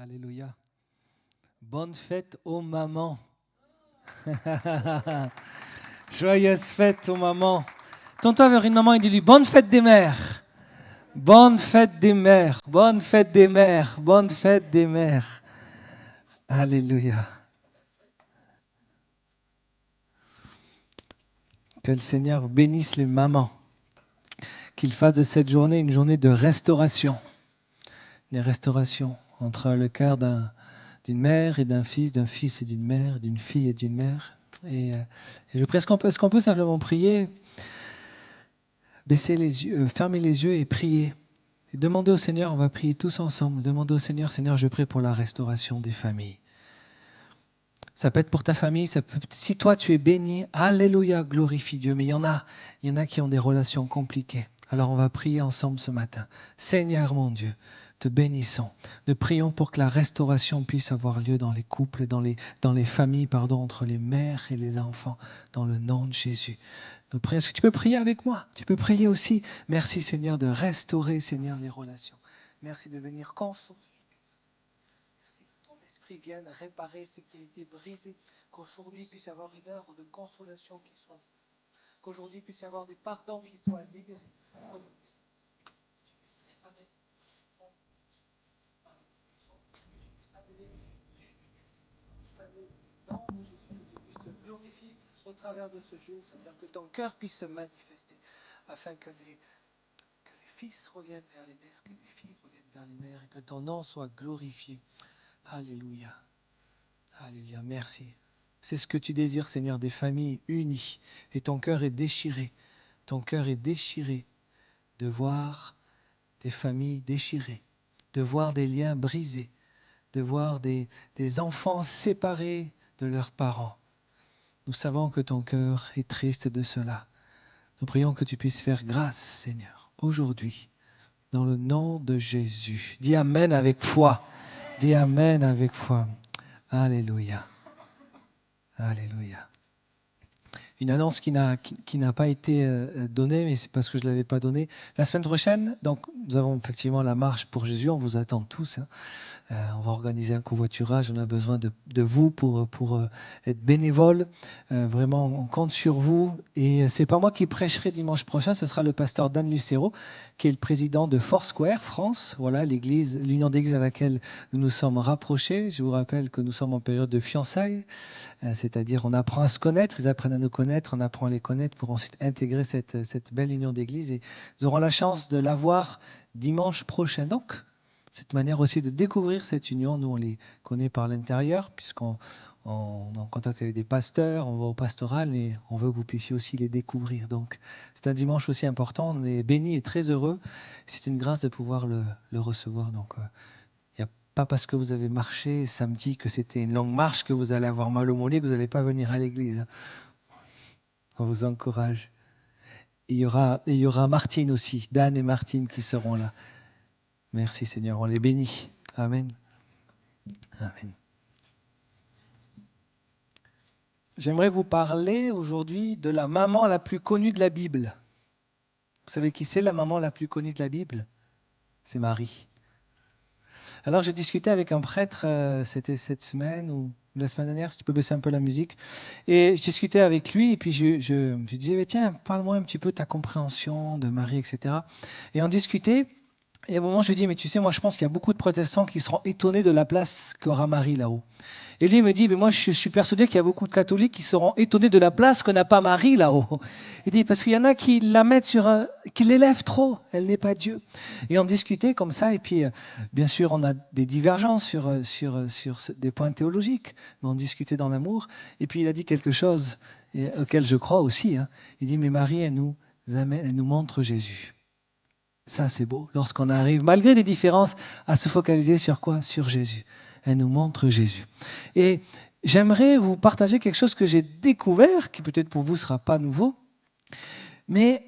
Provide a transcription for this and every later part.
Alléluia. Bonne fête aux mamans. Joyeuse fête aux mamans. Tourne-toi vers une maman et dis-lui bonne fête des mères. Bonne fête des mères. Bonne fête des mères. Bonne fête des mères. Alléluia. Que le Seigneur bénisse les mamans. Qu'il fasse de cette journée une journée de restauration. Des restaurations entre le cœur d'une mère et d'un fils et d'une mère, d'une fille et d'une mère. Et je prie, est-ce qu'on peut simplement prier, baisser les yeux, fermer les yeux et prier. Et demander au Seigneur, on va prier tous ensemble, demander au Seigneur, Seigneur, je prie pour la restauration des familles. Ça peut être pour ta famille, si toi tu es béni, alléluia, glorifie Dieu. Mais il y en a qui ont des relations compliquées. Alors on va prier ensemble ce matin. Seigneur mon Dieu, te bénissons. Nous prions pour que la restauration puisse avoir lieu dans les couples, dans les familles, entre les mères et les enfants, dans le nom de Jésus. Nous prions. Est-ce que tu peux prier avec moi? Tu peux prier aussi. Merci Seigneur de restaurer, Seigneur, les relations. Merci de venir consoler. Vienne réparer ce qui a été brisé, qu'aujourd'hui puisse y avoir une œuvre de consolation qui soit faite, qu'aujourd'hui puisse y avoir des pardons qui soient libérés, glorifier au travers de ce jour, c'est-à-dire que ton cœur puisse se manifester, afin que les fils reviennent vers les mères, que les filles reviennent vers les mères, et que ton nom soit glorifié. Alléluia. Alléluia, merci. C'est ce que tu désires, Seigneur, des familles unies. Et ton cœur est déchiré. Ton cœur est déchiré de voir des familles déchirées, de voir des liens brisés, de voir des enfants séparés de leurs parents. Nous savons que ton cœur est triste de cela. Nous prions que tu puisses faire grâce, Seigneur, aujourd'hui, dans le nom de Jésus. Dis Amen avec foi. Dis Amen avec foi. Alléluia. Alléluia. Une annonce qui n'a pas été donnée, mais c'est parce que je ne l'avais pas donnée. La semaine prochaine, donc, nous avons effectivement la marche pour Jésus, on vous attend tous. On va organiser un covoiturage, on a besoin de vous pour être bénévole. Vraiment, on compte sur vous. Et ce n'est pas moi qui prêcherai dimanche prochain, ce sera le pasteur Dan Lucero, qui est le président de Foursquare France, voilà, l'église, l'union d'église à laquelle nous nous sommes rapprochés. Je vous rappelle que nous sommes en période de fiançailles. C'est-à-dire on apprend à se connaître, ils apprennent à nous connaître, on apprend à les connaître pour ensuite intégrer cette belle union d'église. Et nous aurons la chance de l'avoir dimanche prochain. Donc, cette manière aussi de découvrir cette union, nous on les connaît par l'intérieur, puisqu'on est en contact avec des pasteurs, on va au pastoral, et on veut que vous puissiez aussi les découvrir. Donc, c'est un dimanche aussi important, on est bénis et très heureux. C'est une grâce de pouvoir le recevoir. Donc, pas parce que vous avez marché samedi, que c'était une longue marche, que vous allez avoir mal au mollet, que vous n'allez pas venir à l'église. On vous encourage. Il y aura Martine aussi, Dan et Martine qui seront là. Merci Seigneur, on les bénit. Amen. Amen. J'aimerais vous parler aujourd'hui de la maman la plus connue de la Bible. Vous savez qui c'est la maman la plus connue de la Bible? C'est Marie. Alors j'ai discuté avec un prêtre, c'était cette semaine ou la semaine dernière, si tu peux baisser un peu la musique, et je discutais avec lui, et puis je disais, tiens, parle-moi un petit peu de ta compréhension de Marie, etc. Et on discutait, et à un moment je lui dis, mais tu sais, moi je pense qu'il y a beaucoup de protestants qui seront étonnés de la place qu'aura Marie là-haut. Et lui me dit, mais moi je suis persuadé qu'il y a beaucoup de catholiques qui seront étonnés de la place que n'a pas Marie là-haut. Il dit, parce qu'il y en a qui la mettent qui l'élèvent trop, elle n'est pas Dieu. Et on discutait comme ça, et puis bien sûr on a des divergences sur des points théologiques, mais on discutait dans l'amour. Et puis il a dit quelque chose auquel je crois aussi. Il dit, mais Marie, elle nous montre Jésus. Ça c'est beau, lorsqu'on arrive, malgré des différences, à se focaliser sur quoi? Sur Jésus. Elle nous montre Jésus. Et j'aimerais vous partager quelque chose que j'ai découvert, qui peut-être pour vous ne sera pas nouveau, mais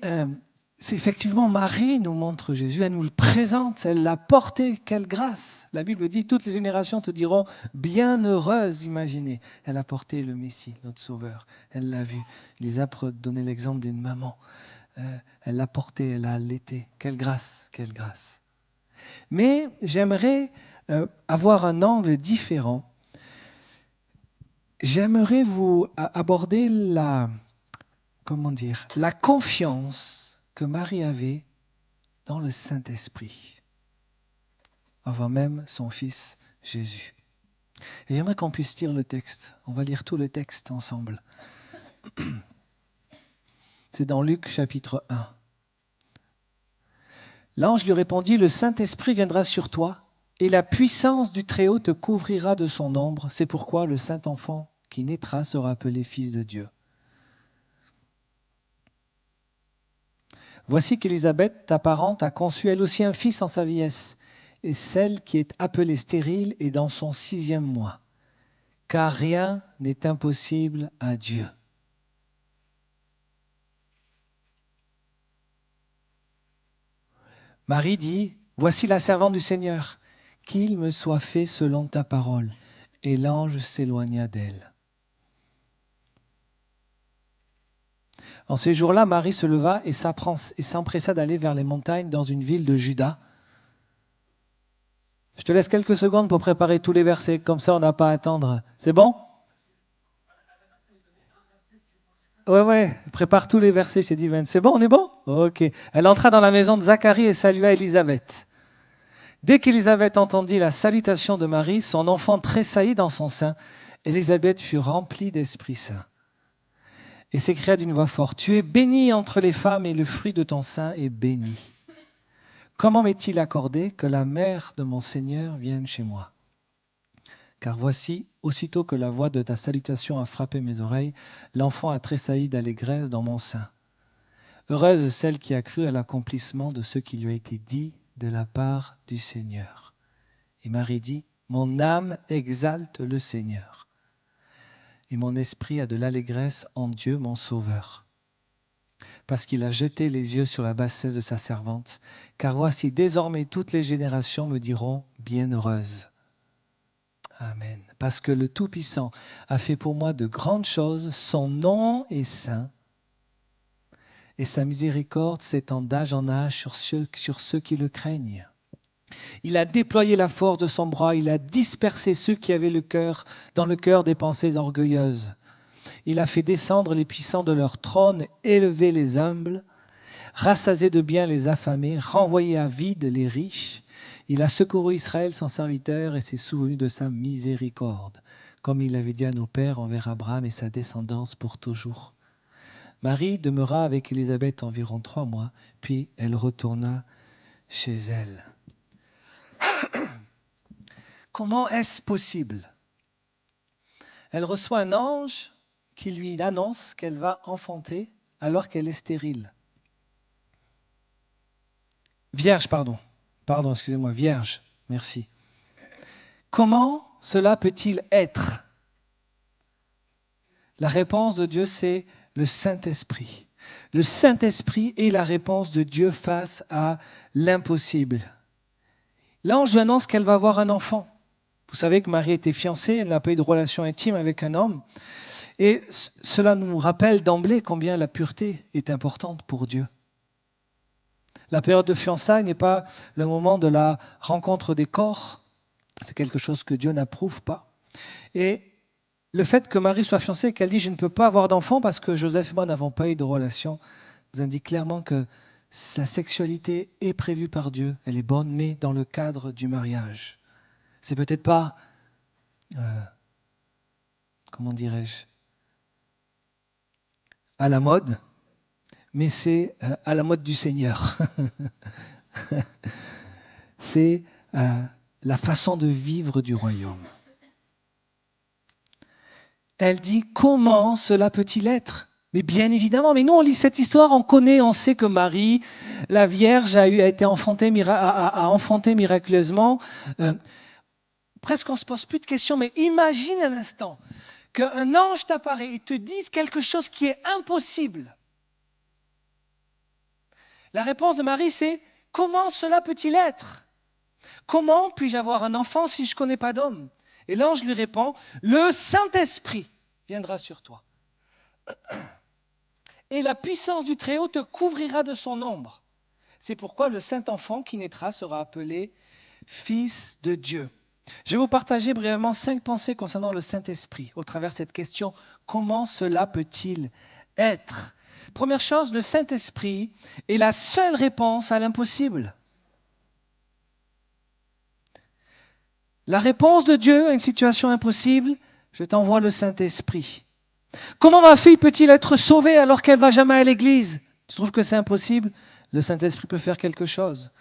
c'est effectivement Marie nous montre Jésus, elle nous le présente, elle l'a porté, quelle grâce. La Bible dit, toutes les générations te diront, bienheureuse, imaginez. Elle a porté le Messie, notre Sauveur, elle l'a vu. Les apôtres donnaient l'exemple d'une maman. Elle l'a porté, elle l'a allaité. Quelle grâce, quelle grâce. Mais j'aimerais avoir un angle différent. J'aimerais vous aborder la confiance que Marie avait dans le Saint-Esprit, avant même son fils Jésus. Et j'aimerais qu'on puisse lire le texte. On va lire tout le texte ensemble. C'est dans Luc chapitre 1. L'ange lui répondit, « Le Saint-Esprit viendra sur toi, et la puissance du Très-Haut te couvrira de son ombre. C'est pourquoi le Saint-Enfant qui naîtra sera appelé Fils de Dieu. Voici qu'Élisabeth, ta parente, a conçu elle aussi un fils en sa vieillesse, et celle qui est appelée stérile est dans son 6e mois, car rien n'est impossible à Dieu. » Marie dit, « Voici la servante du Seigneur, qu'il me soit fait selon ta parole. » Et l'ange s'éloigna d'elle. En ces jours-là, Marie se leva et s'empressa d'aller vers les montagnes dans une ville de Juda. Je te laisse quelques secondes pour préparer tous les versets, comme ça on n'a pas à attendre. C'est bon? Ouais, prépare tous les versets, c'est divin. C'est bon, on est bon? Ok. Elle entra dans la maison de Zacharie et salua Élisabeth. Dès qu'Élisabeth entendit la salutation de Marie, son enfant tressaillit dans son sein. Élisabeth fut remplie d'Esprit Saint et s'écria d'une voix forte, « Tu es bénie entre les femmes et le fruit de ton sein est béni. Comment m'est-il accordé que la mère de mon Seigneur vienne chez moi? Car voici, aussitôt que la voix de ta salutation a frappé mes oreilles, l'enfant a tressailli d'allégresse dans mon sein. Heureuse celle qui a cru à l'accomplissement de ce qui lui a été dit de la part du Seigneur. » Et Marie dit, « Mon âme exalte le Seigneur, et mon esprit a de l'allégresse en Dieu mon Sauveur, parce qu'il a jeté les yeux sur la bassesse de sa servante. Car voici, désormais toutes les générations me diront bienheureuse. Amen. Parce que le Tout-Puissant a fait pour moi de grandes choses, son nom est saint, et sa miséricorde s'étend d'âge en âge sur ceux qui le craignent. Il a déployé la force de son bras, il a dispersé ceux qui avaient dans le cœur des pensées orgueilleuses. Il a fait descendre les puissants de leur trône, élevé les humbles, rassasié de biens les affamés, renvoyé à vide les riches. Il a secouru Israël son serviteur et s'est souvenu de sa miséricorde, comme il l'avait dit à nos pères envers Abraham et sa descendance pour toujours. » Marie demeura avec Élisabeth environ 3 mois, puis elle retourna chez elle. Comment est-ce possible? Elle reçoit un ange qui lui annonce qu'elle va enfanter alors qu'elle est stérile. Vierge, pardon, excusez-moi, vierge, merci. Comment cela peut-il être? La réponse de Dieu, c'est le Saint-Esprit. Le Saint-Esprit est la réponse de Dieu face à l'impossible. L'ange lui annonce qu'elle va avoir un enfant. Vous savez que Marie était fiancée, elle n'a pas eu de relation intime avec un homme. Et cela nous rappelle d'emblée combien la pureté est importante pour Dieu. La période de fiançailles n'est pas le moment de la rencontre des corps. C'est quelque chose que Dieu n'approuve pas. Et le fait que Marie soit fiancée et qu'elle dit « je ne peux pas avoir d'enfant parce que Joseph et moi n'avons pas eu de relation », nous indique clairement que sa sexualité est prévue par Dieu. Elle est bonne, mais dans le cadre du mariage. C'est peut-être pas, comment dirais-je, à la mode, mais c'est à la mode du Seigneur. C'est la façon de vivre du royaume. Elle dit, comment cela peut-il être? Mais bien évidemment, mais nous on lit cette histoire, on connaît, on sait que Marie, la Vierge, a été enfantée miraculeusement. Presque on ne se pose plus de questions, mais imagine un instant qu'un ange t'apparaît et te dise quelque chose qui est impossible. La réponse de Marie, c'est « Comment cela peut-il être? Comment puis-je avoir un enfant si je ne connais pas d'homme ?» Et l'ange lui répond « Le Saint-Esprit viendra sur toi. Et la puissance du Très-Haut te couvrira de son ombre. C'est pourquoi le Saint-Enfant qui naîtra sera appelé Fils de Dieu. » Je vais vous partager brièvement 5 pensées concernant le Saint-Esprit au travers de cette question. Comment cela peut-il être? Première chose, le Saint-Esprit est la seule réponse à l'impossible. La réponse de Dieu à une situation impossible, je t'envoie le Saint-Esprit. Comment ma fille peut-il être sauvée alors qu'elle ne va jamais à l'église? Tu trouves que c'est impossible? Le Saint-Esprit peut faire quelque chose.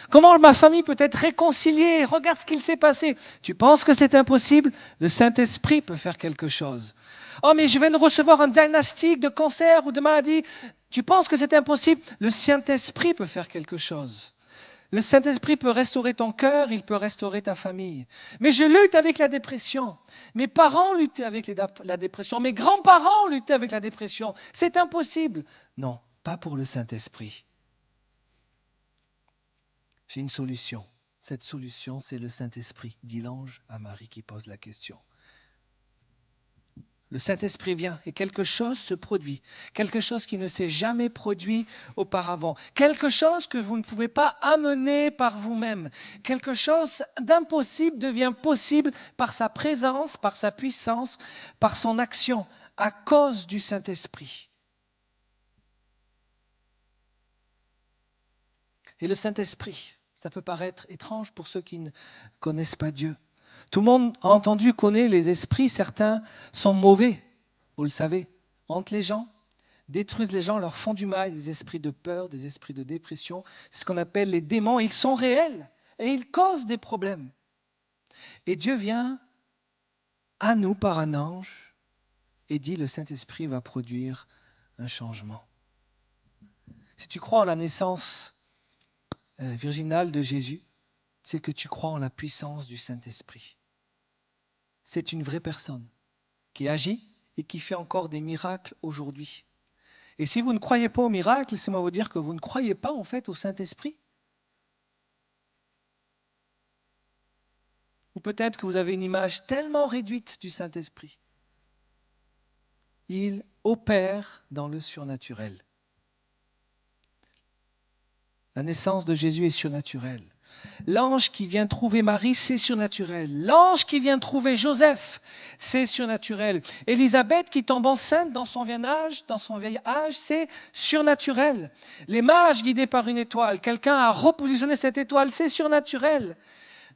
Comment ma famille peut être réconciliée? Regarde ce qu'il s'est passé. Tu penses que c'est impossible? Le Saint-Esprit peut faire quelque chose. Oh, mais je viens de recevoir un diagnostic de cancer ou de maladie. Tu penses que c'est impossible? Le Saint-Esprit peut faire quelque chose. Le Saint-Esprit peut restaurer ton cœur, il peut restaurer ta famille. Mais je lutte avec la dépression. Mes parents luttaient avec la dépression. Mes grands-parents luttaient avec la dépression. C'est impossible. Non, pas pour le Saint-Esprit. J'ai une solution. Cette solution, c'est le Saint-Esprit, dit l'ange à Marie qui pose la question. Le Saint-Esprit vient et quelque chose se produit, quelque chose qui ne s'est jamais produit auparavant, quelque chose que vous ne pouvez pas amener par vous-même, quelque chose d'impossible devient possible par sa présence, par sa puissance, par son action, à cause du Saint-Esprit. Et le Saint-Esprit, ça peut paraître étrange pour ceux qui ne connaissent pas Dieu. Tout le monde a entendu, connaît les esprits, certains sont mauvais, vous le savez, hantent les gens, détruisent les gens, leur font du mal, des esprits de peur, des esprits de dépression, c'est ce qu'on appelle les démons, ils sont réels et ils causent des problèmes. Et Dieu vient à nous par un ange et dit le Saint-Esprit va produire un changement. Si tu crois en la naissance virginale de Jésus, c'est que tu crois en la puissance du Saint-Esprit. C'est une vraie personne qui agit et qui fait encore des miracles aujourd'hui. Et si vous ne croyez pas aux miracles, laissez-moi vous dire que vous ne croyez pas en fait au Saint-Esprit. Ou peut-être que vous avez une image tellement réduite du Saint-Esprit. Il opère dans le surnaturel. La naissance de Jésus est surnaturelle. L'ange qui vient trouver Marie, c'est surnaturel. L'ange qui vient trouver Joseph, c'est surnaturel. Élisabeth qui tombe enceinte dans son vieil âge, c'est surnaturel. Les mages guidés par une étoile, quelqu'un a repositionné cette étoile, c'est surnaturel.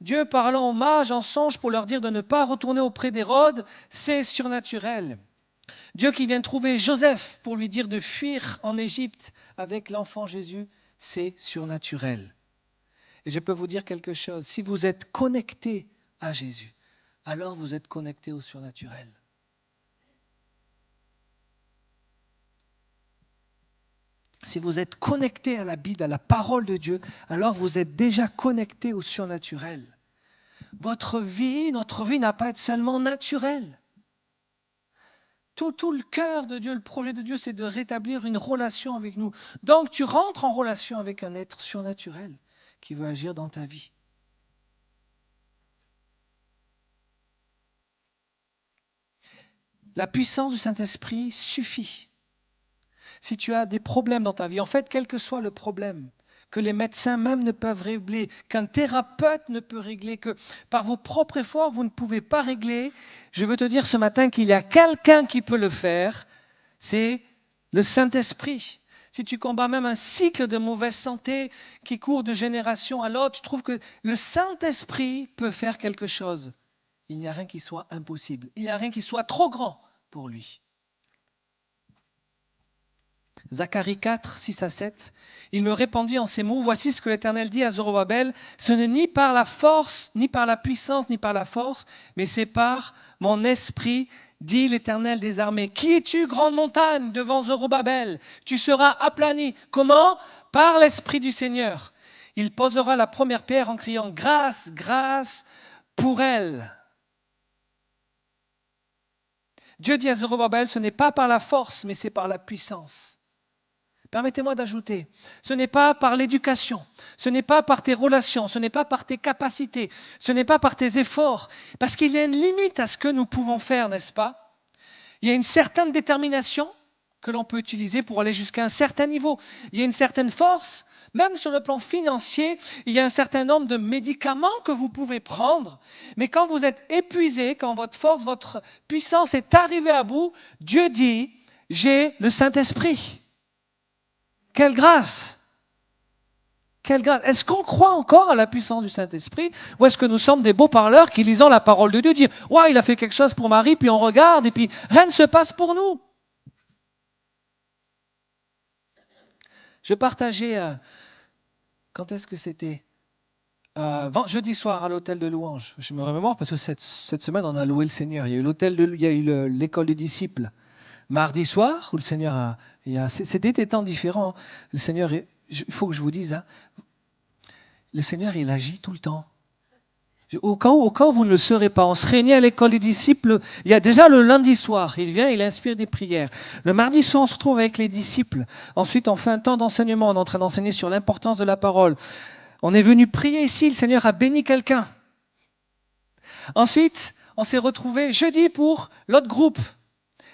Dieu parlant aux mages en songe pour leur dire de ne pas retourner auprès d'Hérode, c'est surnaturel. Dieu qui vient trouver Joseph pour lui dire de fuir en Égypte avec l'enfant Jésus, c'est surnaturel. Et je peux vous dire quelque chose, si vous êtes connecté à Jésus, alors vous êtes connecté au surnaturel. Si vous êtes connecté à la Bible, à la parole de Dieu, alors vous êtes déjà connecté au surnaturel. Notre vie n'a pas à être seulement naturelle. Tout le cœur de Dieu, le projet de Dieu, c'est de rétablir une relation avec nous. Donc tu rentres en relation avec un être surnaturel qui veut agir dans ta vie. La puissance du Saint-Esprit suffit. Si tu as des problèmes dans ta vie, en fait, quel que soit le problème, que les médecins même ne peuvent régler, qu'un thérapeute ne peut régler, que par vos propres efforts, vous ne pouvez pas régler, je veux te dire ce matin qu'il y a quelqu'un qui peut le faire, c'est le Saint-Esprit. Si tu combats même un cycle de mauvaise santé qui court de génération à l'autre, je trouve que le Saint-Esprit peut faire quelque chose. Il n'y a rien qui soit impossible. Il n'y a rien qui soit trop grand pour lui. Zacharie 4, 6 à 7. Il me répondit en ces mots, voici ce que l'Éternel dit à Zorobabel, ce n'est ni par la force, ni par la puissance, ni par la force, mais c'est par mon esprit, dit l'Éternel des armées. Qui es-tu, grande montagne, devant Zorobabel? Tu seras aplani. Comment? Par l'Esprit du Seigneur. Il posera la première pierre en criant, grâce, grâce pour elle. Dieu dit à Zorobabel, ce n'est pas par la force, mais c'est par la puissance. Permettez-moi d'ajouter, ce n'est pas par l'éducation, ce n'est pas par tes relations, ce n'est pas par tes capacités, ce n'est pas par tes efforts, parce qu'il y a une limite à ce que nous pouvons faire, n'est-ce pas? Il y a une certaine détermination, que l'on peut utiliser pour aller jusqu'à un certain niveau. Il y a une certaine force, même sur le plan financier, il y a un certain nombre de médicaments que vous pouvez prendre, mais quand vous êtes épuisé, quand votre force, votre puissance est arrivée à bout, Dieu dit, j'ai le Saint-Esprit. Quelle grâce! Quelle grâce! Est-ce qu'on croit encore à la puissance du Saint-Esprit ou est-ce que nous sommes des beaux parleurs qui lisons la parole de Dieu, dire « Ouais, il a fait quelque chose pour Marie », puis on regarde et puis rien ne se passe pour nous. Je partageais, quand est-ce que c'était jeudi soir à l'hôtel de louange. Je me remémore parce que cette semaine, on a loué le Seigneur. Il y a eu l'école des disciples mardi soir où le Seigneur c'était des temps différents. Le Seigneur, il faut que je vous dise, le Seigneur, il agit tout le temps. Au cas où vous ne le saurez pas, on se réunit à l'école des disciples, il y a déjà le lundi soir, il vient, il inspire des prières. Le mardi soir, on se retrouve avec les disciples. Ensuite, on fait un temps d'enseignement, on est en train d'enseigner sur l'importance de la parole. On est venu prier ici, le Seigneur a béni quelqu'un. Ensuite, on s'est retrouvé jeudi pour l'autre groupe.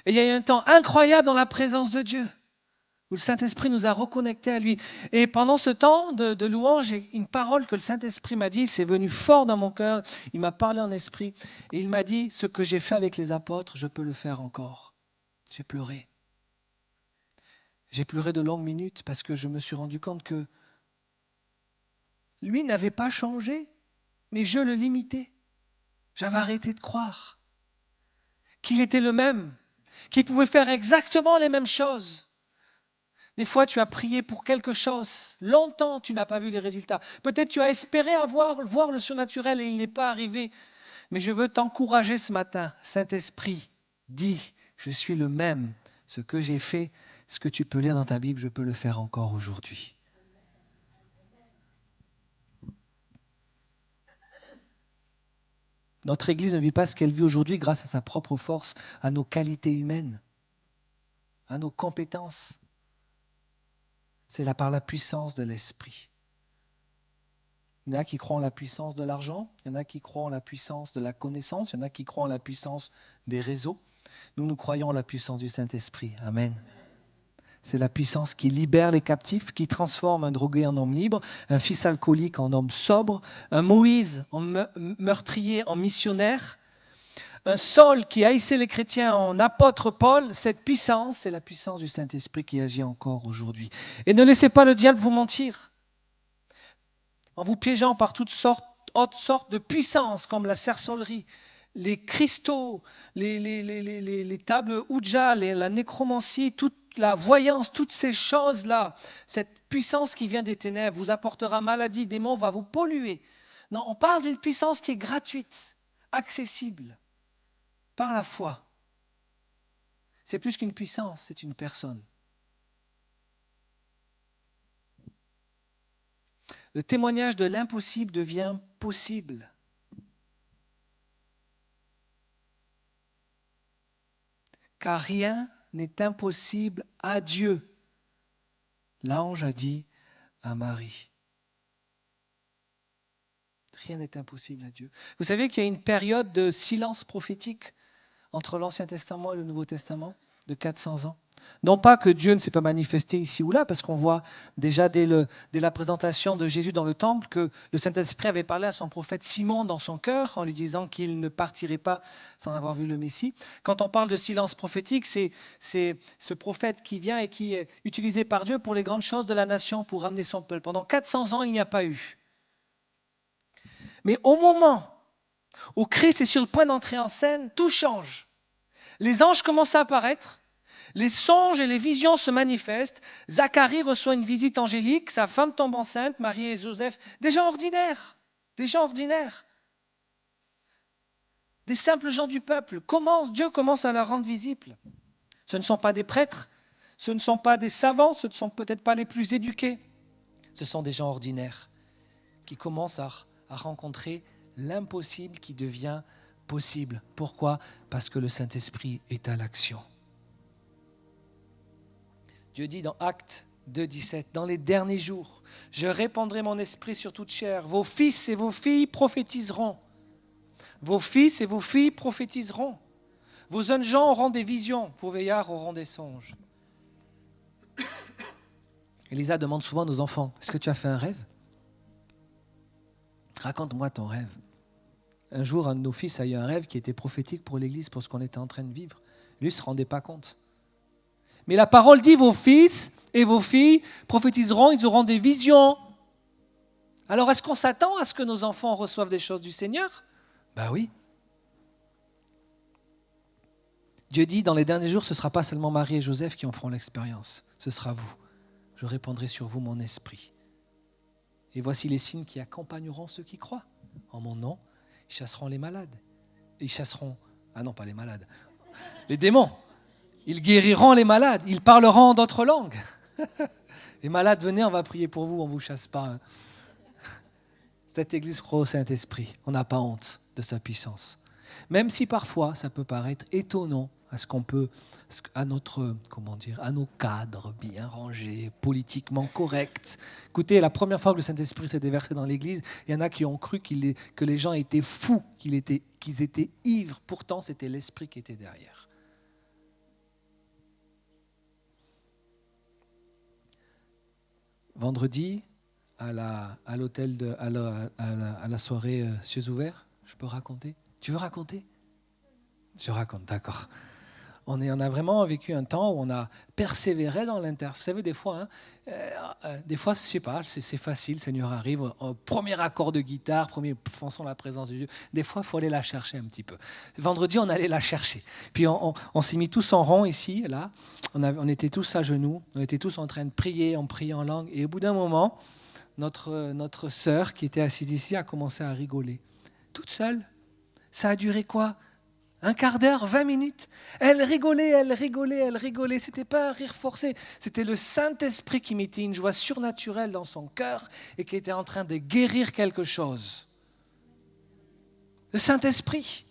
Et il y a eu un temps incroyable dans la présence de Dieu, où le Saint-Esprit nous a reconnectés à lui. Et pendant ce temps de louange, j'ai une parole que le Saint-Esprit m'a dit, c'est venu fort dans mon cœur, il m'a parlé en esprit, et il m'a dit, ce que j'ai fait avec les apôtres, je peux le faire encore. J'ai pleuré. J'ai pleuré de longues minutes parce que je me suis rendu compte que lui n'avait pas changé, mais je le limitais. J'avais arrêté de croire qu'il était le même, qu'il pouvait faire exactement les mêmes choses. Des fois, tu as prié pour quelque chose. Longtemps, tu n'as pas vu les résultats. Peut-être tu as espéré voir le surnaturel et il n'est pas arrivé. Mais je veux t'encourager ce matin. Saint-Esprit, dis, je suis le même. Ce que j'ai fait, ce que tu peux lire dans ta Bible, je peux le faire encore aujourd'hui. Notre Église ne vit pas ce qu'elle vit aujourd'hui grâce à sa propre force, à nos qualités humaines, à nos compétences. C'est là par la puissance de l'Esprit. Il y en a qui croient en la puissance de l'argent, il y en a qui croient en la puissance de la connaissance, il y en a qui croient en la puissance des réseaux. Nous croyons en la puissance du Saint-Esprit. Amen. C'est la puissance qui libère les captifs, qui transforme un drogué en homme libre, un fils alcoolique en homme sobre, un Moïse en meurtrier en missionnaire, un Saul qui haïssait les chrétiens en apôtre Paul. Cette puissance, c'est la puissance du Saint-Esprit qui agit encore aujourd'hui. Et ne laissez pas le diable vous mentir, en vous piégeant par autres sortes de puissances, comme la sorcellerie, les cristaux, les tables Ouija, la nécromancie, toute la voyance, toutes ces choses-là, cette puissance qui vient des ténèbres vous apportera maladie, démon va vous polluer. Non, on parle d'une puissance qui est gratuite, accessible, par la foi. C'est plus qu'une puissance, c'est une personne. Le témoignage de l'impossible devient possible. Car rien n'est impossible à Dieu. L'ange a dit à Marie. Rien n'est impossible à Dieu. Vous savez qu'il y a une période de silence prophétique entre l'Ancien Testament et le Nouveau Testament de 400 ans. Non pas que Dieu ne s'est pas manifesté ici ou là, parce qu'on voit déjà dès la présentation de Jésus dans le temple que le Saint-Esprit avait parlé à son prophète Simon dans son cœur en lui disant qu'il ne partirait pas sans avoir vu le Messie. Quand on parle de silence prophétique, c'est ce prophète qui vient et qui est utilisé par Dieu pour les grandes choses de la nation, pour ramener son peuple. Pendant 400 ans, il n'y a pas eu. Mais au moment où Christ est sur le point d'entrer en scène, tout change. Les anges commencent à apparaître. Les songes et les visions se manifestent. Zacharie reçoit une visite angélique. Sa femme tombe enceinte, Marie et Joseph. Des gens ordinaires. Des gens ordinaires. Des simples gens du peuple. Dieu commence à la rendre visible. Ce ne sont pas des prêtres. Ce ne sont pas des savants. Ce ne sont peut-être pas les plus éduqués. Ce sont des gens ordinaires qui commencent à rencontrer l'impossible qui devient possible. Pourquoi ? Parce que le Saint-Esprit est à l'action. Dieu dit dans Actes 2,17, « Dans les derniers jours, je répandrai mon esprit sur toute chair. Vos fils et vos filles prophétiseront. Vos fils et vos filles prophétiseront. Vos jeunes gens auront des visions, vos vieillards auront des songes. » Elisa demande souvent à nos enfants, est-ce que tu as fait un rêve? Raconte-moi ton rêve. Un jour, un de nos fils a eu un rêve qui était prophétique pour l'Église, pour ce qu'on était en train de vivre. Lui ne se rendait pas compte. Mais la parole dit, vos fils et vos filles prophétiseront, ils auront des visions. Alors, est-ce qu'on s'attend à ce que nos enfants reçoivent des choses du Seigneur? Ben oui. Dieu dit, dans les derniers jours, ce ne sera pas seulement Marie et Joseph qui en feront l'expérience. Ce sera vous. Je répandrai sur vous mon esprit. Et voici les signes qui accompagneront ceux qui croient. En mon nom, ils chasseront les malades. Ils chasseront... Ah non, pas les malades. Les démons. Ils guériront les malades. Ils parleront en d'autres langues. Les malades, venez, on va prier pour vous, on ne vous chasse pas. Cette Église croit au Saint-Esprit. On n'a pas honte de sa puissance. Même si parfois, ça peut paraître étonnant à ce qu'on peut, à notre, à nos cadres bien rangés, politiquement corrects. Écoutez, la première fois que le Saint-Esprit s'est déversé dans l'Église, il y en a qui ont cru que les gens étaient fous, qu'ils étaient ivres. Pourtant, c'était l'Esprit qui était derrière. Vendredi, à la soirée cieux ouverts, je peux raconter? Tu veux raconter? Je raconte, d'accord. On a vraiment vécu un temps où on a persévéré dans l'inter. Vous savez, des fois, je sais pas, c'est facile, le Seigneur arrive, premier accord de guitare, premier fonçons la présence de Dieu. Des fois, il faut aller la chercher un petit peu. Vendredi, on allait la chercher. Puis on s'est mis tous en rond ici, là. On était tous à genoux, on était tous en train de prier, on priait en langue. Et au bout d'un moment, notre sœur qui était assise ici a commencé à rigoler. Toute seule. Ça a duré quoi? Un quart d'heure, 20 minutes. Elle rigolait. C'était pas un rire forcé. C'était le Saint-Esprit qui mettait une joie surnaturelle dans son cœur et qui était en train de guérir quelque chose. Le Saint-Esprit.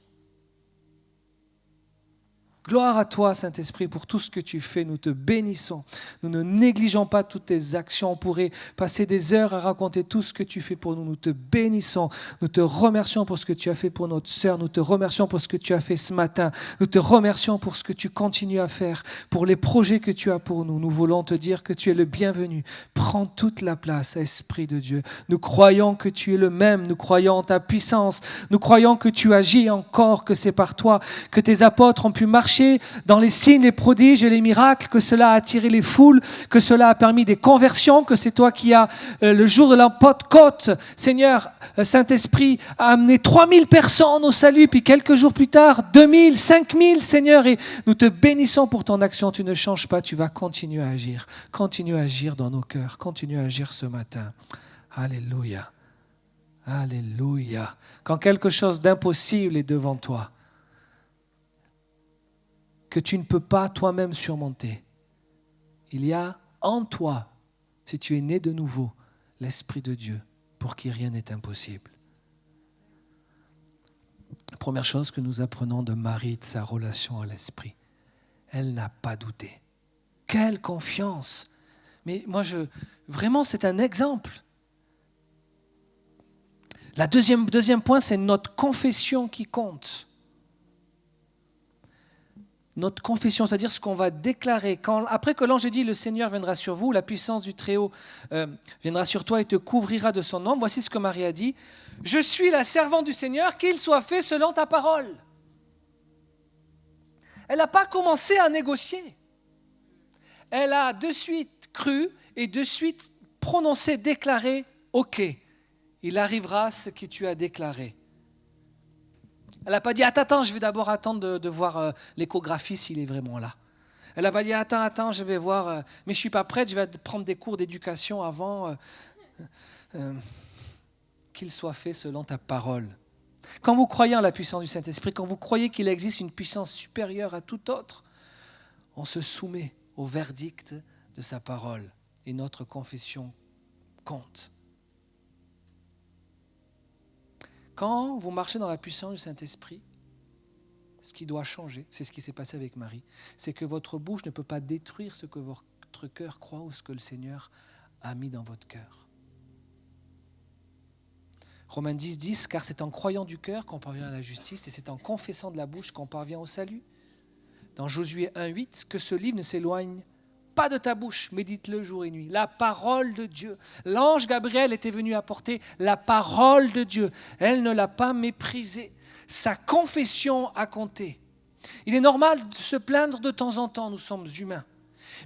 Gloire à toi, Saint-Esprit, pour tout ce que tu fais. Nous te bénissons. Nous ne négligeons pas toutes tes actions. On pourrait passer des heures à raconter tout ce que tu fais pour nous. Nous te bénissons. Nous te remercions pour ce que tu as fait pour notre sœur. Nous te remercions pour ce que tu as fait ce matin. Nous te remercions pour ce que tu continues à faire, pour les projets que tu as pour nous. Nous voulons te dire que tu es le bienvenu. Prends toute la place, Esprit de Dieu. Nous croyons que tu es le même. Nous croyons en ta puissance. Nous croyons que tu agis encore, que c'est par toi que tes apôtres ont pu marcher dans les signes, les prodiges et les miracles, que cela a attiré les foules, que cela a permis des conversions, que c'est toi qui as, le jour de la Pentecôte, Seigneur, Saint-Esprit, a amené 3000 personnes au salut, puis quelques jours plus tard, 2000, 5000, Seigneur, et nous te bénissons pour ton action. Tu ne changes pas, tu vas continuer à agir. Continue à agir dans nos cœurs, continue à agir ce matin. Alléluia. Alléluia. Quand quelque chose d'impossible est devant toi, que tu ne peux pas toi-même surmonter, il y a en toi, si tu es né de nouveau, l'Esprit de Dieu pour qui rien n'est impossible. La première chose que nous apprenons de Marie, de sa relation à l'Esprit, elle n'a pas douté. Quelle confiance! Mais moi, vraiment, c'est un exemple. Le deuxième point, c'est notre confession qui compte. Notre confession, c'est-à-dire ce qu'on va déclarer. Après que l'ange ait dit « Le Seigneur viendra sur vous, la puissance du Très-Haut viendra sur toi et te couvrira de son ombre », voici ce que Marie a dit. « Je suis la servante du Seigneur, qu'il soit fait selon ta parole. » Elle n'a pas commencé à négocier. Elle a de suite cru et de suite prononcé, déclaré « Ok, il arrivera ce que tu as déclaré. » Elle n'a pas dit « Attends, je vais d'abord attendre de voir l'échographie s'il est vraiment là. » Elle n'a pas dit « Attends, je vais voir, mais je ne suis pas prête, je vais prendre des cours d'éducation avant qu'il soit fait selon ta parole. » Quand vous croyez en la puissance du Saint-Esprit, quand vous croyez qu'il existe une puissance supérieure à tout autre, on se soumet au verdict de sa parole et notre confession compte. Quand vous marchez dans la puissance du Saint-Esprit, ce qui doit changer, c'est ce qui s'est passé avec Marie, c'est que votre bouche ne peut pas détruire ce que votre cœur croit ou ce que le Seigneur a mis dans votre cœur. Romains 10, car c'est en croyant du cœur qu'on parvient à la justice et c'est en confessant de la bouche qu'on parvient au salut. Dans Josué 1, 8, que ce livre ne s'éloigne pas de ta bouche, médite-le jour et nuit. La parole de Dieu. L'ange Gabriel était venu apporter la parole de Dieu. Elle ne l'a pas méprisée. Sa confession a compté. Il est normal de se plaindre de temps en temps, nous sommes humains.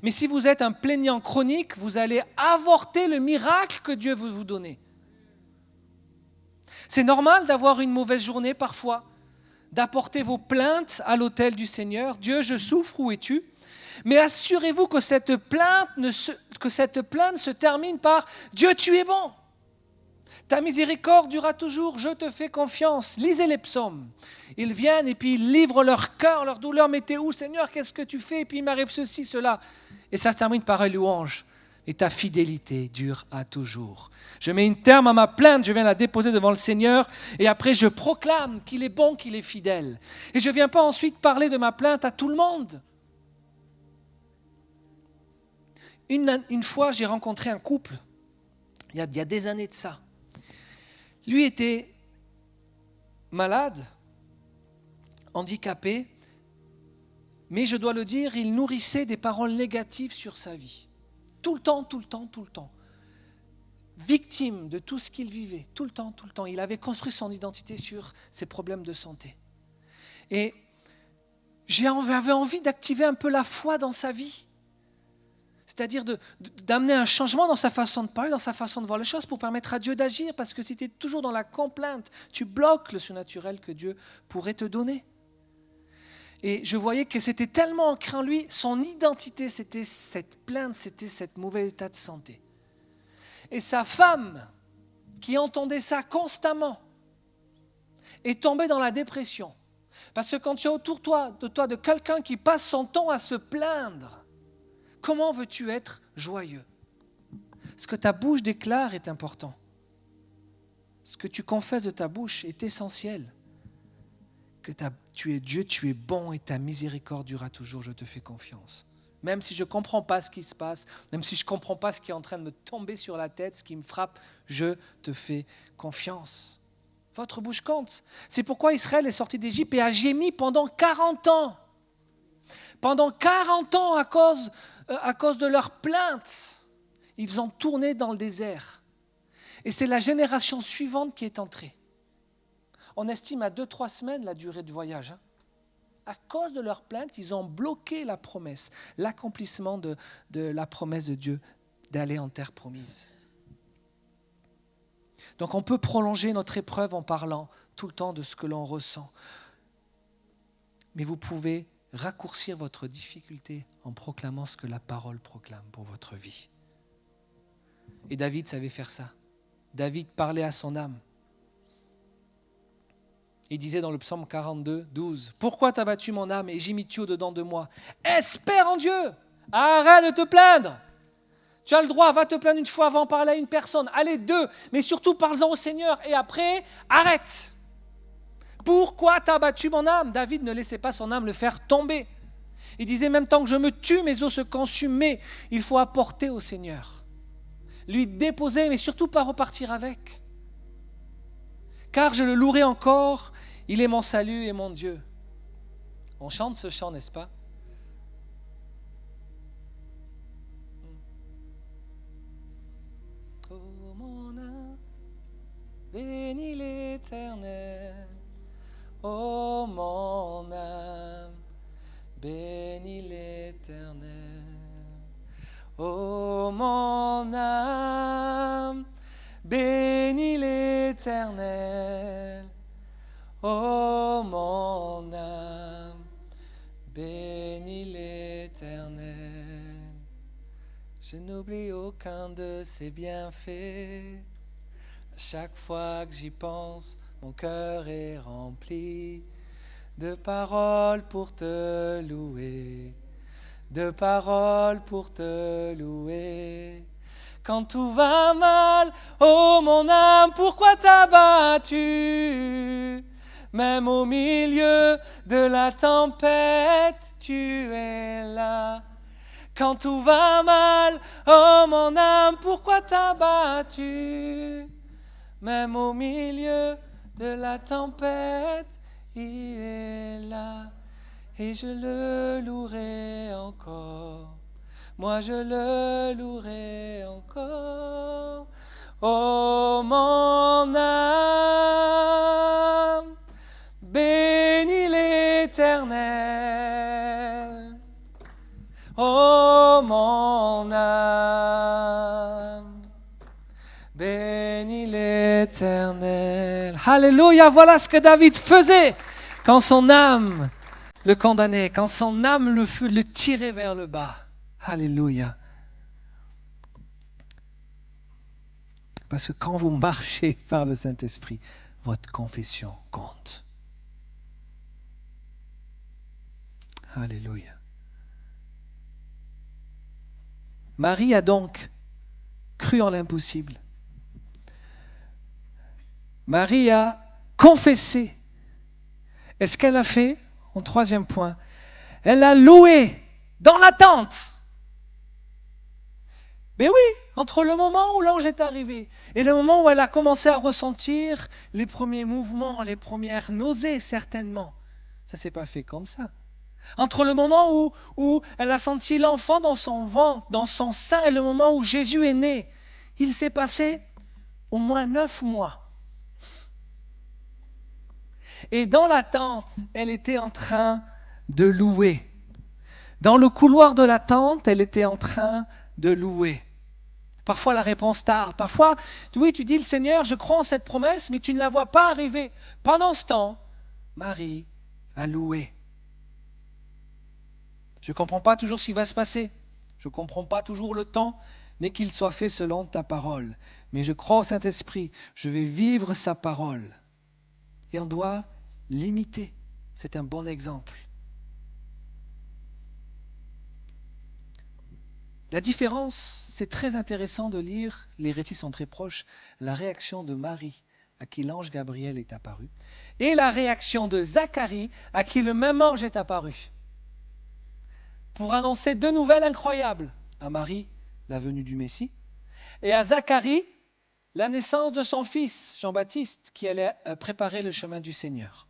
Mais si vous êtes un plaignant chronique, vous allez avorter le miracle que Dieu veut vous donner. C'est normal d'avoir une mauvaise journée parfois, d'apporter vos plaintes à l'autel du Seigneur. Dieu, je souffre, où es-tu? Mais assurez-vous que cette plainte se termine par Dieu, tu es bon. Ta miséricorde durera toujours, je te fais confiance. Lisez les psaumes. Ils viennent et puis ils livrent leur cœur, leur douleur. Mais t'es où, Seigneur? Qu'est-ce que tu fais? Et puis il m'arrive ceci, cela. Et ça se termine par une louange. Et ta fidélité dure à toujours. Je mets un terme à ma plainte, je viens la déposer devant le Seigneur. Et après, je proclame qu'il est bon, qu'il est fidèle. Et je ne viens pas ensuite parler de ma plainte à tout le monde. Une fois, j'ai rencontré un couple, il y a des années de ça. Lui était malade, handicapé, mais je dois le dire, il nourrissait des paroles négatives sur sa vie. Tout le temps. Victime de tout ce qu'il vivait, tout le temps. Il avait construit son identité sur ses problèmes de santé. Et j'avais envie d'activer un peu la foi dans sa vie. C'est-à-dire d'amener un changement dans sa façon de parler, dans sa façon de voir les choses pour permettre à Dieu d'agir. Parce que si tu es toujours dans la complainte, tu bloques le surnaturel que Dieu pourrait te donner. Et je voyais que c'était tellement ancré en lui, son identité, c'était cette plainte, c'était cet mauvais état de santé. Et sa femme, qui entendait ça constamment, est tombée dans la dépression. Parce que quand tu as autour de toi de quelqu'un qui passe son temps à se plaindre, comment veux-tu être joyeux? Ce que ta bouche déclare est important. Ce que tu confesses de ta bouche est essentiel. Que tu es Dieu, tu es bon et ta miséricorde durera toujours, je te fais confiance. Même si je ne comprends pas ce qui se passe, même si je ne comprends pas ce qui est en train de me tomber sur la tête, ce qui me frappe, je te fais confiance. Votre bouche compte. C'est pourquoi Israël est sorti d'Égypte et a gémi pendant 40 ans. Pendant 40 ans à cause de leurs plaintes, ils ont tourné dans le désert. Et c'est la génération suivante qui est entrée. On estime à 2-3 semaines la durée du voyage. À cause de leurs plaintes, ils ont bloqué la promesse, l'accomplissement de la promesse de Dieu d'aller en terre promise. Donc on peut prolonger notre épreuve en parlant tout le temps de ce que l'on ressent. Mais vous pouvez raccourcir votre difficulté en proclamant ce que la parole proclame pour votre vie. Et David savait faire ça. David parlait à son âme. Il disait dans le psaume 42, 12, « Pourquoi t'as battu mon âme et j'ai mis Dieu dedans de moi? Espère en Dieu, arrête de te plaindre. Tu as le droit, va te plaindre une fois, va en parler à une personne, allez 2, mais surtout parle-en au Seigneur et après, arrête. Pourquoi t'as battu mon âme? » David ne laissait pas son âme le faire tomber. Il disait, même tant que je me tue, mes os se consument, mais il faut apporter au Seigneur. Lui déposer, mais surtout pas repartir avec. Car je le louerai encore, il est mon salut et mon Dieu. On chante ce chant, n'est-ce pas? Oh mon âme, bénis l'Éternel. Oh mon âme, bénis l'Éternel. Oh mon âme, bénis l'Éternel. Oh mon âme, bénis l'Éternel. Je n'oublie aucun de ses bienfaits. À chaque fois que j'y pense, mon cœur est rempli de paroles pour te louer, de paroles pour te louer. Quand tout va mal, oh mon âme, pourquoi t'as battu? Même au milieu de la tempête, tu es là. Quand tout va mal, oh mon âme, pourquoi t'as battu? Même au milieu de la tempête, il est là. Et je le louerai encore. moi je le louerai encore. Oh mon âme, bénis l'Éternel. Oh mon âme, bénis l'Éternel. Alléluia, voilà ce que David faisait quand son âme le condamnait, quand son âme le tirait vers le bas. Alléluia. Parce que quand vous marchez par le Saint-Esprit, votre confession compte. Alléluia. Marie a donc cru en l'impossible. Marie a confessé. Et ce qu'elle a fait, en troisième point, elle a loué dans l'attente. Mais oui, entre le moment où l'ange est arrivé et le moment où elle a commencé à ressentir les premiers mouvements, les premières nausées certainement, ça ne s'est pas fait comme ça. Entre le moment où elle a senti l'enfant dans son ventre, dans son sein, et le moment où Jésus est né, il s'est passé au moins 9 mois. Et dans l'attente, elle était en train de louer. Dans le couloir de l'attente, elle était en train de louer. Parfois la réponse tarde. Parfois, oui, tu dis, le Seigneur, je crois en cette promesse, mais tu ne la vois pas arriver. Pendant ce temps, Marie a loué. Je ne comprends pas toujours ce qui va se passer. Je ne comprends pas toujours le temps, mais qu'il soit fait selon ta parole. Mais je crois au Saint-Esprit. Je vais vivre sa parole. Et on doit l'imiter. C'est un bon exemple. La différence, c'est très intéressant de lire, les récits sont très proches, la réaction de Marie, à qui l'ange Gabriel est apparu, et la réaction de Zacharie, à qui le même ange est apparu, pour annoncer deux nouvelles incroyables. À Marie, la venue du Messie, et à Zacharie, la naissance de son fils, Jean-Baptiste, qui allait préparer le chemin du Seigneur.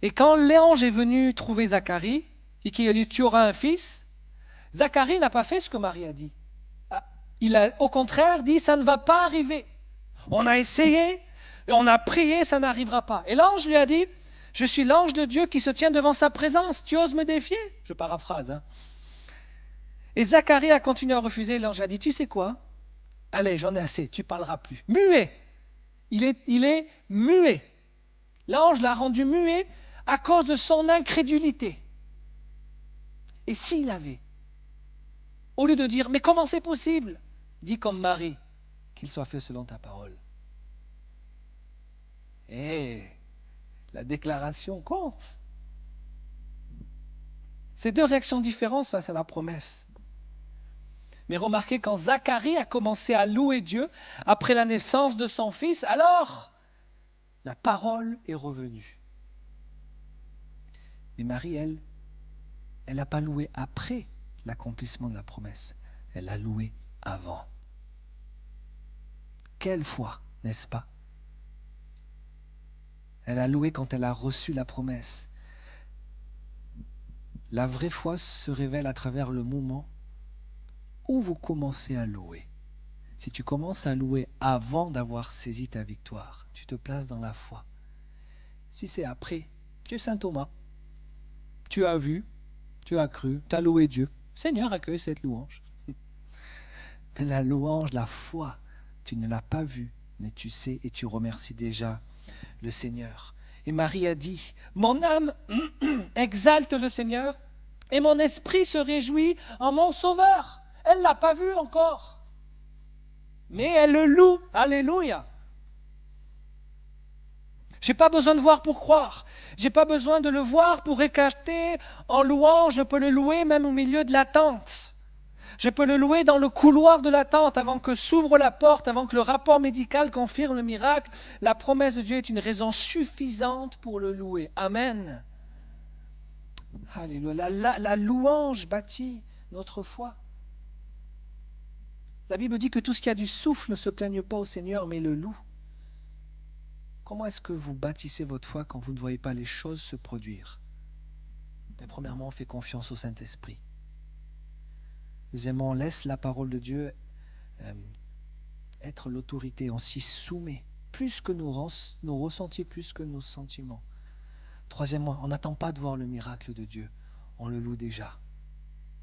Et quand l'ange est venu trouver Zacharie, et qu'il a dit « tu auras un fils », Zacharie n'a pas fait ce que Marie a dit. Il a au contraire dit, ça ne va pas arriver. On a essayé, on a prié, ça n'arrivera pas. Et l'ange lui a dit, je suis l'ange de Dieu qui se tient devant sa présence, tu oses me défier? Je paraphrase. Et Zacharie a continué à refuser, l'ange a dit, tu sais quoi? Allez, j'en ai assez, tu ne parleras plus. Muet. Il est muet. L'ange l'a rendu muet à cause de son incrédulité. Et s'il avait, au lieu de dire, mais comment c'est possible? Dis comme Marie, qu'il soit fait selon ta parole. Et la déclaration compte. C'est deux réactions différentes face à la promesse. Mais remarquez, quand Zacharie a commencé à louer Dieu après la naissance de son fils, alors la parole est revenue. Mais Marie, elle n'a pas loué après l'accomplissement de la promesse. Elle a loué avant. Quelle foi, n'est-ce pas? Elle a loué quand elle a reçu la promesse. La vraie foi se révèle à travers le moment où vous commencez à louer. Si tu commences à louer avant d'avoir saisi ta victoire, tu te places dans la foi. Si c'est après, tu es Saint Thomas. Tu as vu, tu as cru, tu as loué Dieu. Seigneur, accueille cette louange. Mais la louange, la foi, tu ne l'as pas vue, mais tu sais et tu remercies déjà le Seigneur. Et Marie a dit, mon âme exalte le Seigneur et mon esprit se réjouit en mon Sauveur. Elle ne l'a pas vu encore. Mais elle le loue. Alléluia. Je n'ai pas besoin de voir pour croire. Je n'ai pas besoin de le voir pour écarter en louant. Je peux le louer même au milieu de l'attente. Je peux le louer dans le couloir de l'attente avant que s'ouvre la porte, avant que le rapport médical confirme le miracle. La promesse de Dieu est une raison suffisante pour le louer. Amen. Alléluia. La louange bâtit notre foi. La Bible dit que tout ce qui a du souffle ne se plaigne pas au Seigneur, mais le loue. Comment est-ce que vous bâtissez votre foi quand vous ne voyez pas les choses se produire? Mais premièrement, on fait confiance au Saint-Esprit. Deuxièmement, on laisse la parole de Dieu être l'autorité. On s'y soumet plus que nos ressentis, plus que nos sentiments. Troisièmement, on n'attend pas de voir le miracle de Dieu. On le loue déjà.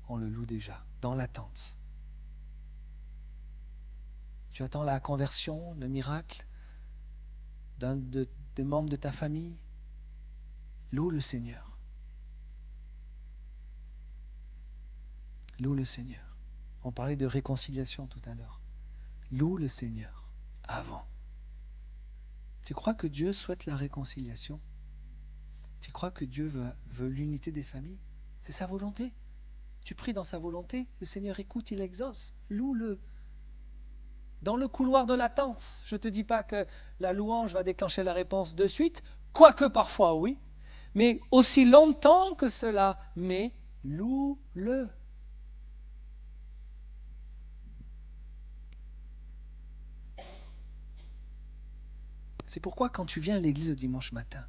On le loue déjà, dans l'attente. Tu attends la conversion, le miracle des membres de ta famille. Loue le Seigneur. Loue le Seigneur. On parlait de réconciliation tout à l'heure. Loue le Seigneur avant. Tu crois que Dieu souhaite la réconciliation? Tu crois que Dieu veut l'unité des familles? C'est sa volonté. Tu pries dans sa volonté, le Seigneur écoute, il exauce. Loue-le. Dans le couloir de l'attente, je ne te dis pas que la louange va déclencher la réponse de suite, quoique parfois oui, mais aussi longtemps que cela, mais loue-le. C'est pourquoi quand tu viens à l'église le dimanche matin,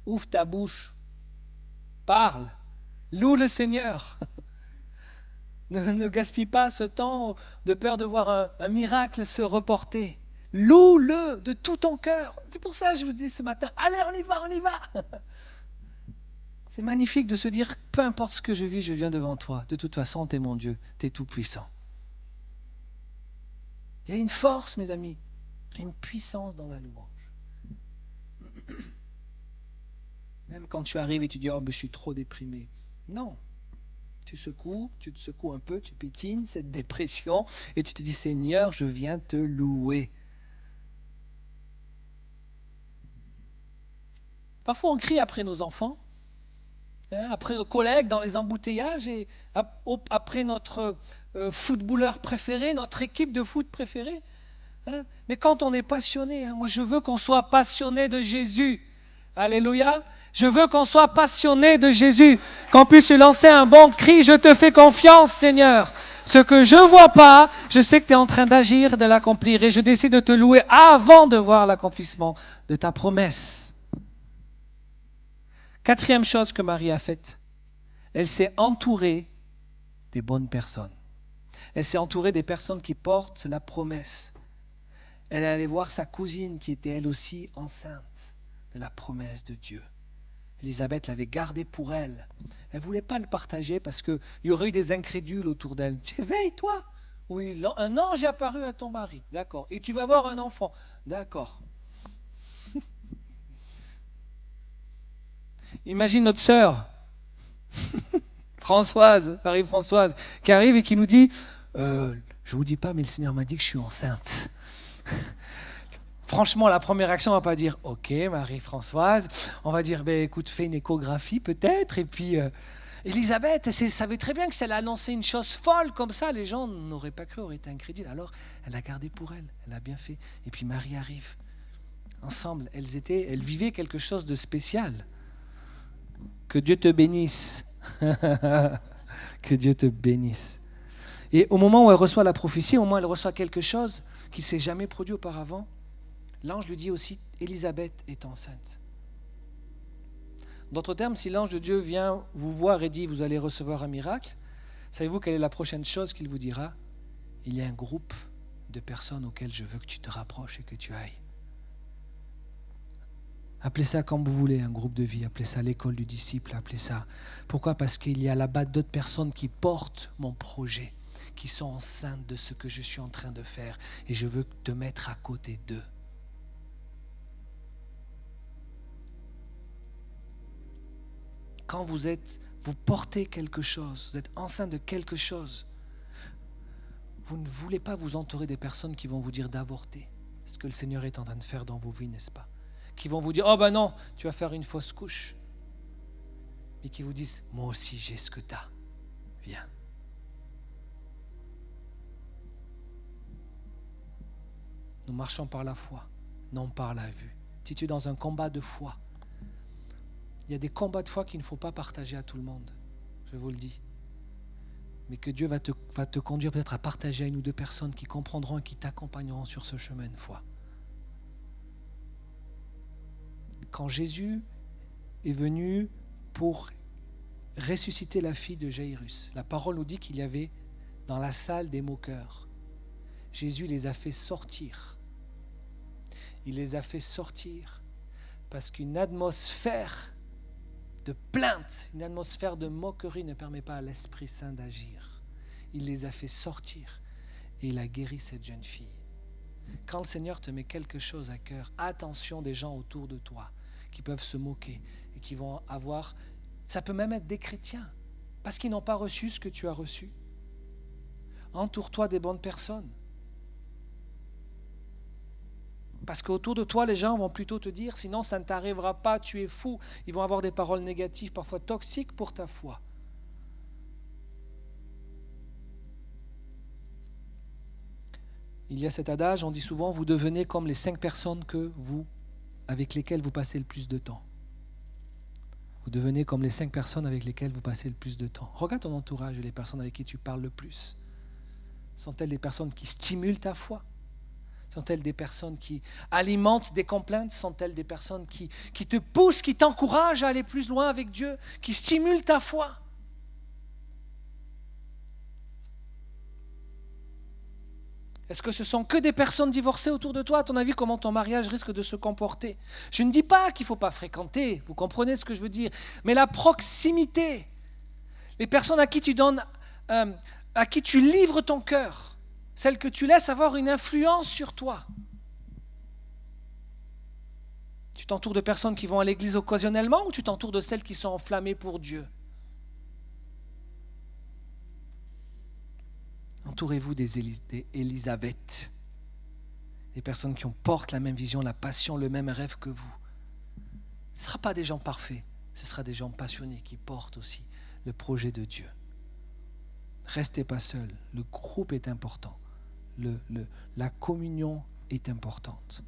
ouvre ta bouche, parle, loue le Seigneur. Ne gaspille pas ce temps de peur de voir un miracle se reporter. Loue-le de tout ton cœur. C'est pour ça que je vous dis ce matin, allez, on y va, on y va. C'est magnifique de se dire, peu importe ce que je vis, je viens devant toi. De toute façon, tu es mon Dieu, tu es tout puissant. Il y a une force, mes amis, une puissance dans la louange. Même quand tu arrives et tu dis, oh, je suis trop déprimé. Non. Tu te secoues un peu, tu pétines cette dépression et tu te dis, Seigneur, je viens te louer. Parfois, on crie après nos enfants, après nos collègues dans les embouteillages et après notre footballeur préféré, notre équipe de foot préférée. Mais quand on est passionné, moi je veux qu'on soit passionné de Jésus. Alléluia. Je veux qu'on soit passionné de Jésus, qu'on puisse lui lancer un bon cri, je te fais confiance, Seigneur. Ce que je ne vois pas, je sais que tu es en train d'agir, de l'accomplir, et je décide de te louer avant de voir l'accomplissement de ta promesse. Quatrième chose que Marie a faite, elle s'est entourée des bonnes personnes. Elle s'est entourée des personnes qui portent la promesse. Elle est allée voir sa cousine qui était elle aussi enceinte de la promesse de Dieu. Élisabeth l'avait gardé pour elle. Elle ne voulait pas le partager parce qu'il y aurait eu des incrédules autour d'elle. Tu éveilles, toi? Oui, un ange est apparu à ton mari. D'accord. Et tu vas avoir un enfant. D'accord. Imagine notre sœur, Françoise, Marie-Françoise, qui arrive et qui nous dit je ne vous dis pas, mais le Seigneur m'a dit que je suis enceinte. Franchement, la première réaction, on ne va pas dire « Ok, Marie-Françoise », on va dire écoute, fais une échographie peut-être. Et puis, Élisabeth, elle savait très bien que si elle annonçait une chose folle comme ça, les gens n'auraient pas cru, auraient été incrédules. Alors, elle a gardé pour elle, elle a bien fait. Et puis Marie arrive. Ensemble, elles vivaient quelque chose de spécial. Que Dieu te bénisse. Que Dieu te bénisse. Et au moment où elle reçoit la prophétie, au moment où elle reçoit quelque chose qui ne s'est jamais produit auparavant, l'ange lui dit aussi, Élisabeth est enceinte. D'autres termes, si l'ange de Dieu vient vous voir et dit, vous allez recevoir un miracle, savez-vous quelle est la prochaine chose qu'il vous dira? Il y a un groupe de personnes auxquelles je veux que tu te rapproches et que tu ailles. Appelez ça comme vous voulez, un groupe de vie, appelez ça l'école du disciple, appelez ça. Pourquoi? Parce qu'il y a là-bas d'autres personnes qui portent mon projet, qui sont enceintes de ce que je suis en train de faire, et je veux te mettre à côté d'eux. Quand vous portez quelque chose, vous êtes enceinte de quelque chose, vous ne voulez pas vous entourer des personnes qui vont vous dire d'avorter. C'est ce que le Seigneur est en train de faire dans vos vies, n'est-ce pas? Qui vont vous dire, oh ben non, tu vas faire une fausse couche. Mais qui vous disent, moi aussi j'ai ce que tu as. Viens. Nous marchons par la foi, non par la vue. Si tu es dans un combat de foi, il y a des combats de foi qu'il ne faut pas partager à tout le monde, je vous le dis. Mais que Dieu va te conduire peut-être à partager à une ou deux personnes qui comprendront et qui t'accompagneront sur ce chemin de foi. Quand Jésus est venu pour ressusciter la fille de Jaïrus, la parole nous dit qu'il y avait dans la salle des moqueurs. Jésus les a fait sortir. Il les a fait sortir parce qu'une atmosphère de plainte, une atmosphère de moquerie ne permet pas à l'Esprit Saint d'agir. Il les a fait sortir et il a guéri cette jeune fille. Quand le Seigneur te met quelque chose à cœur, attention des gens autour de toi qui peuvent se moquer et qui vont avoir, ça peut même être des chrétiens, parce qu'ils n'ont pas reçu ce que tu as reçu. Entoure-toi des bonnes personnes. Parce qu'autour de toi, les gens vont plutôt te dire, sinon ça ne t'arrivera pas, tu es fou. Ils vont avoir des paroles négatives, parfois toxiques pour ta foi. Il y a cet adage, on dit souvent, vous devenez comme les 5 personnes avec lesquelles vous passez le plus de temps. Vous devenez comme les 5 personnes avec lesquelles vous passez le plus de temps. Regarde ton entourage et les personnes avec qui tu parles le plus. Sont-elles des personnes qui stimulent ta foi ? Sont-elles des personnes qui alimentent des complaintes ? Sont-elles des personnes qui te poussent, qui t'encouragent à aller plus loin avec Dieu, qui stimulent ta foi ? Est-ce que ce sont que des personnes divorcées autour de toi ? À ton avis, comment ton mariage risque de se comporter ? Je ne dis pas qu'il ne faut pas fréquenter, vous comprenez ce que je veux dire, mais la proximité, les personnes à qui tu donnes, à qui tu livres ton cœur, celles que tu laisses avoir une influence sur toi. Tu t'entoures de personnes qui vont à l'église occasionnellement ou tu t'entoures de celles qui sont enflammées pour Dieu ? Entourez-vous des Élisabeth, des personnes qui portent la même vision, la passion, le même rêve que vous. Ce ne sera pas des gens parfaits, ce sera des gens passionnés qui portent aussi le projet de Dieu. Restez pas seuls, le groupe est important, la communion est importante.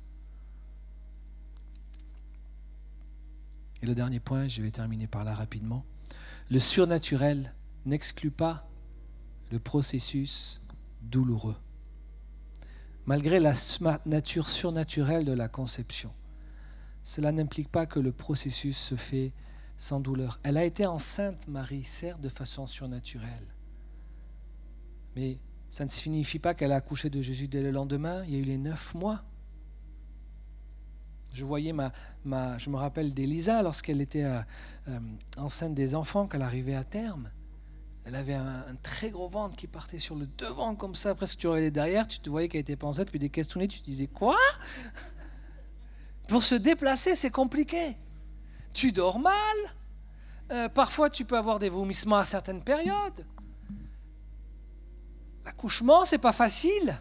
Et le dernier point, je vais terminer par là rapidement, le surnaturel n'exclut pas le processus douloureux. Malgré la nature surnaturelle de la conception, cela n'implique pas que le processus se fait sans douleur. Elle a été enceinte, Marie, certes de façon surnaturelle, mais ça ne signifie pas qu'elle a accouché de Jésus dès le lendemain. Il y a eu les 9 mois. Je voyais je me rappelle d'Élisa lorsqu'elle était enceinte des enfants, qu'elle arrivait à terme. Elle avait un très gros ventre qui partait sur le devant comme ça. Après, si tu regardais derrière, tu te voyais qu'elle était pas enceinte. Puis des questionnées, tu te disais quoi ? Pour se déplacer, c'est compliqué. Tu dors mal. Parfois, tu peux avoir des vomissements à certaines périodes. L'accouchement, c'est pas facile.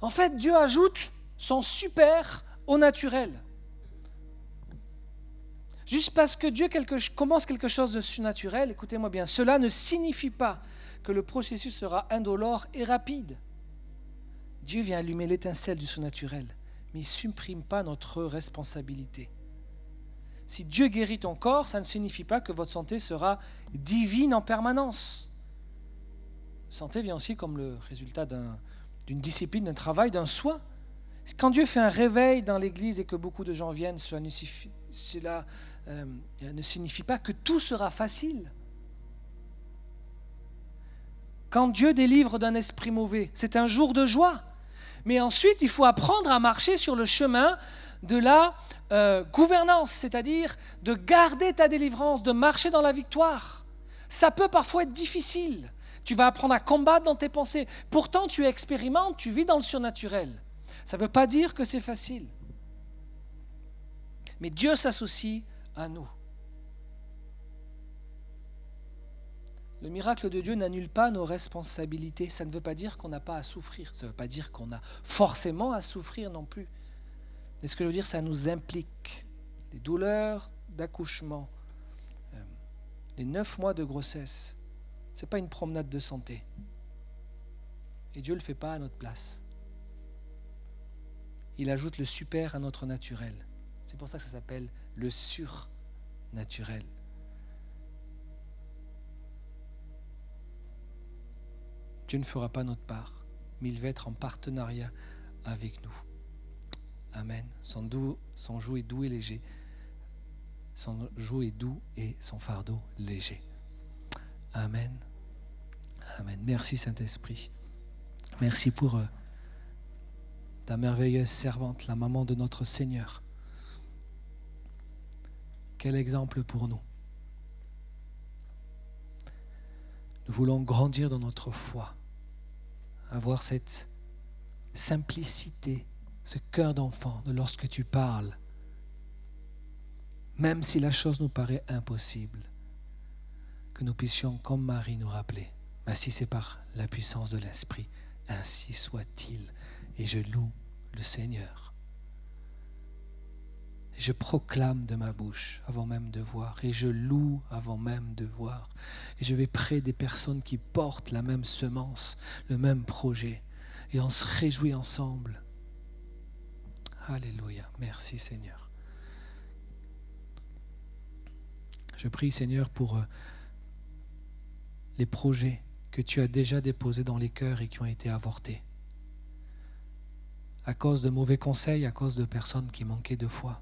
En fait, Dieu ajoute son super au naturel. Juste parce que Dieu commence quelque chose de surnaturel, écoutez-moi bien, cela ne signifie pas que le processus sera indolore et rapide. Dieu vient allumer l'étincelle du surnaturel, mais il ne supprime pas notre responsabilité. Si Dieu guérit ton corps, ça ne signifie pas que votre santé sera divine en permanence. La santé vient aussi comme le résultat d'une discipline, d'un travail, d'un soin. Quand Dieu fait un réveil dans l'église et que beaucoup de gens viennent, cela ne signifie pas que tout sera facile. Quand Dieu délivre d'un esprit mauvais, c'est un jour de joie. Mais ensuite, il faut apprendre à marcher sur le chemin de la gouvernance, c'est-à-dire de garder ta délivrance, de marcher dans la victoire. Ça peut parfois être difficile. Tu vas apprendre à combattre dans tes pensées. Pourtant, tu expérimentes, tu vis dans le surnaturel. Ça ne veut pas dire que c'est facile. Mais Dieu s'associe à nous. Le miracle de Dieu n'annule pas nos responsabilités. Ça ne veut pas dire qu'on n'a pas à souffrir. Ça ne veut pas dire qu'on a forcément à souffrir non plus. Mais ce que je veux dire, ça nous implique. Les douleurs d'accouchement, les 9 mois de grossesse, ce n'est pas une promenade de santé. Et Dieu ne le fait pas à notre place. Il ajoute le super à notre naturel. C'est pour ça que ça s'appelle le surnaturel. Dieu ne fera pas notre part, mais il va être en partenariat avec nous. Amen. Son joug est doux et léger. Son joug est doux et son fardeau léger. Amen. Amen. Merci Saint-Esprit. Merci pour ta merveilleuse servante, la maman de notre Seigneur. Quel exemple pour nous. Nous voulons grandir dans notre foi, avoir cette simplicité, ce cœur d'enfant de lorsque tu parles, même si la chose nous paraît impossible, que nous puissions, comme Marie, nous rappeler, si c'est par la puissance de l'Esprit, ainsi soit-il. Et je loue le Seigneur. Et je proclame de ma bouche avant même de voir, et je loue avant même de voir. Et je vais près des personnes qui portent la même semence, le même projet, et on se réjouit ensemble. Alléluia. Merci Seigneur. Je prie Seigneur pour les projets que tu as déjà déposés dans les cœurs et qui ont été avortés. À cause de mauvais conseils, à cause de personnes qui manquaient de foi,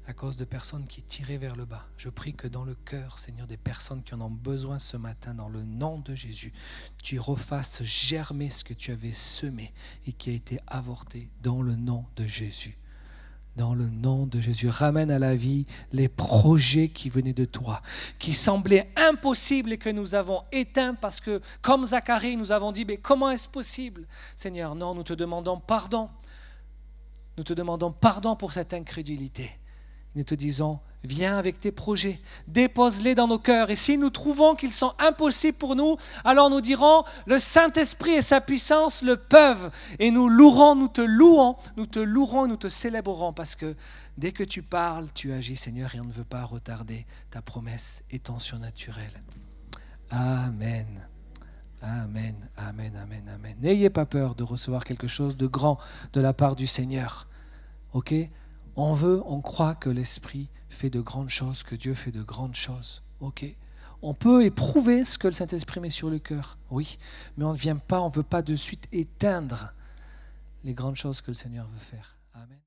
à cause de personnes qui tiraient vers le bas. Je prie que dans le cœur, Seigneur, des personnes qui en ont besoin ce matin, dans le nom de Jésus, tu refasses germer ce que tu avais semé et qui a été avorté dans le nom de Jésus. Dans le nom de Jésus, ramène à la vie les projets qui venaient de toi, qui semblaient impossibles et que nous avons éteints parce que, comme Zacharie, nous avons dit, mais comment est-ce possible? Seigneur, non, nous te demandons pardon. Nous te demandons pardon pour cette incrédulité. Nous te disons, viens avec tes projets, dépose-les dans nos cœurs. Et si nous trouvons qu'ils sont impossibles pour nous, alors nous dirons, le Saint-Esprit et sa puissance le peuvent. Et nous louerons, nous te louerons, nous te célébrerons. Parce que dès que tu parles, tu agis, Seigneur, et on ne veut pas retarder ta promesse étant surnaturelle. Amen. Amen, amen, amen, amen. N'ayez pas peur de recevoir quelque chose de grand de la part du Seigneur. Ok ? On croit que l'Esprit fait de grandes choses, que Dieu fait de grandes choses. Ok. On peut éprouver ce que le Saint-Esprit met sur le cœur, oui, mais on ne veut pas de suite éteindre les grandes choses que le Seigneur veut faire. Amen.